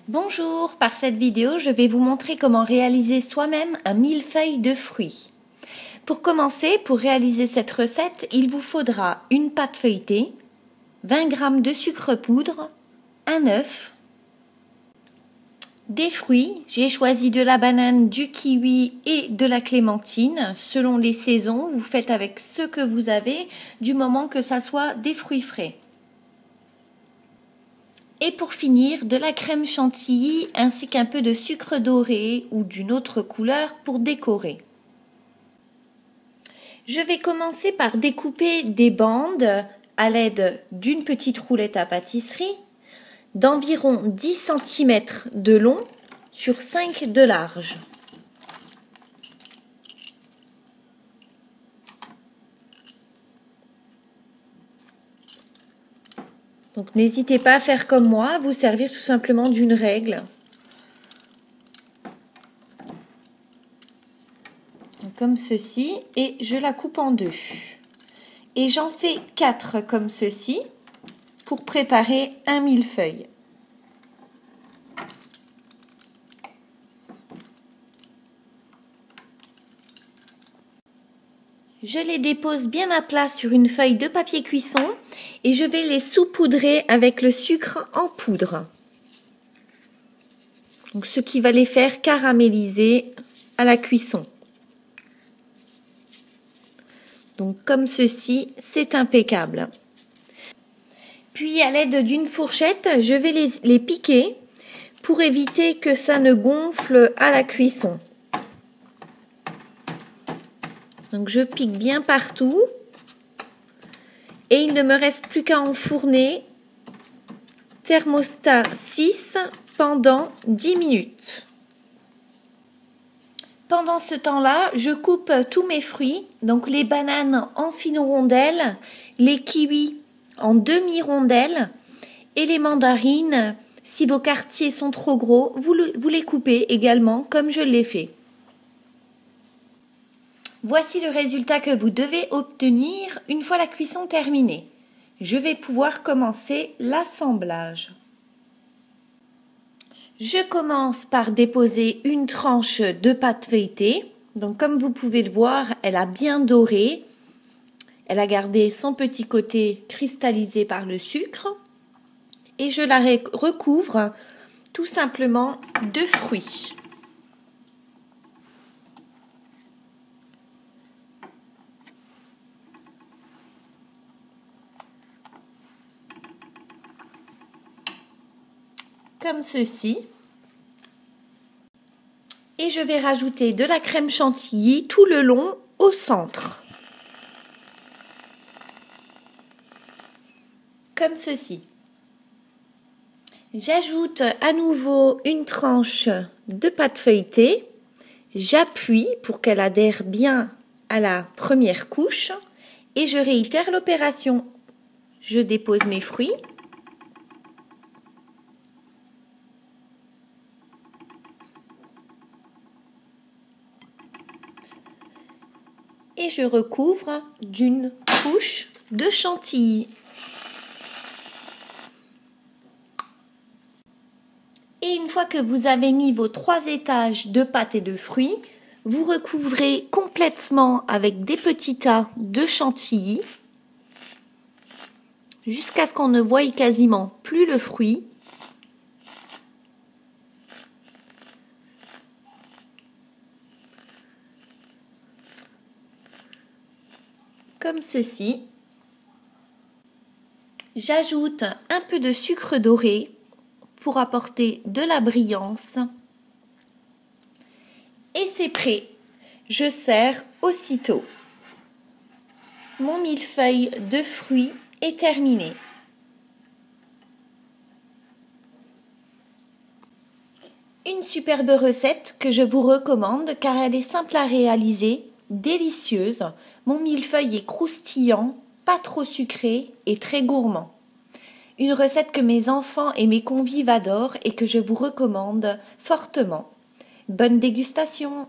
Bonjour, par cette vidéo, je vais vous montrer comment réaliser soi-même un millefeuille de fruits. Pour commencer, pour réaliser cette recette, il vous faudra une pâte feuilletée, 20 g de sucre poudre, un œuf, des fruits. J'ai choisi de la banane, du kiwi et de la clémentine. Selon les saisons, vous faites avec ce que vous avez, du moment que ça soit des fruits frais. Et pour finir, de la crème chantilly ainsi qu'un peu de sucre doré ou d'une autre couleur pour décorer. Je vais commencer par découper des bandes à l'aide d'une petite roulette à pâtisserie d'environ 10 cm de long sur 5 de large. Donc n'hésitez pas à faire comme moi, à vous servir tout simplement d'une règle. Donc, comme ceci, et je la coupe en deux. Et j'en fais 4 comme ceci pour préparer un millefeuille. Je les dépose bien à plat sur une feuille de papier cuisson et je vais les saupoudrer avec le sucre en poudre. Donc, ce qui va les faire caraméliser à la cuisson. Donc comme ceci, c'est impeccable. Puis à l'aide d'une fourchette, je vais les piquer pour éviter que ça ne gonfle à la cuisson. Donc je pique bien partout et il ne me reste plus qu'à enfourner thermostat 6 pendant 10 minutes. Pendant ce temps-là, je coupe tous mes fruits, donc les bananes en fines rondelles, les kiwis en demi-rondelles et les mandarines, si vos quartiers sont trop gros, vous les coupez également comme je l'ai fait. Voici le résultat que vous devez obtenir une fois la cuisson terminée. Je vais pouvoir commencer l'assemblage. Je commence par déposer une tranche de pâte feuilletée. Donc comme vous pouvez le voir, elle a bien doré. Elle a gardé son petit côté cristallisé par le sucre. Et je la recouvre tout simplement de fruits. Comme ceci. Et je vais rajouter de la crème chantilly tout le long au centre. Comme ceci. J'ajoute à nouveau une tranche de pâte feuilletée. J'appuie pour qu'elle adhère bien à la première couche et je réitère l'opération. Je dépose mes fruits. Et je recouvre d'une couche de chantilly. Et une fois que vous avez mis vos 3 étages de pâte et de fruits, vous recouvrez complètement avec des petits tas de chantilly jusqu'à ce qu'on ne voie quasiment plus le fruit. Comme ceci. J'ajoute un peu de sucre doré pour apporter de la brillance. Et c'est prêt. Je sers aussitôt. Mon millefeuille de fruits est terminé. Une superbe recette que je vous recommande car elle est simple à réaliser, délicieuse. Mon millefeuille est croustillant, pas trop sucré et très gourmand. Une recette que mes enfants et mes convives adorent et que je vous recommande fortement. Bonne dégustation!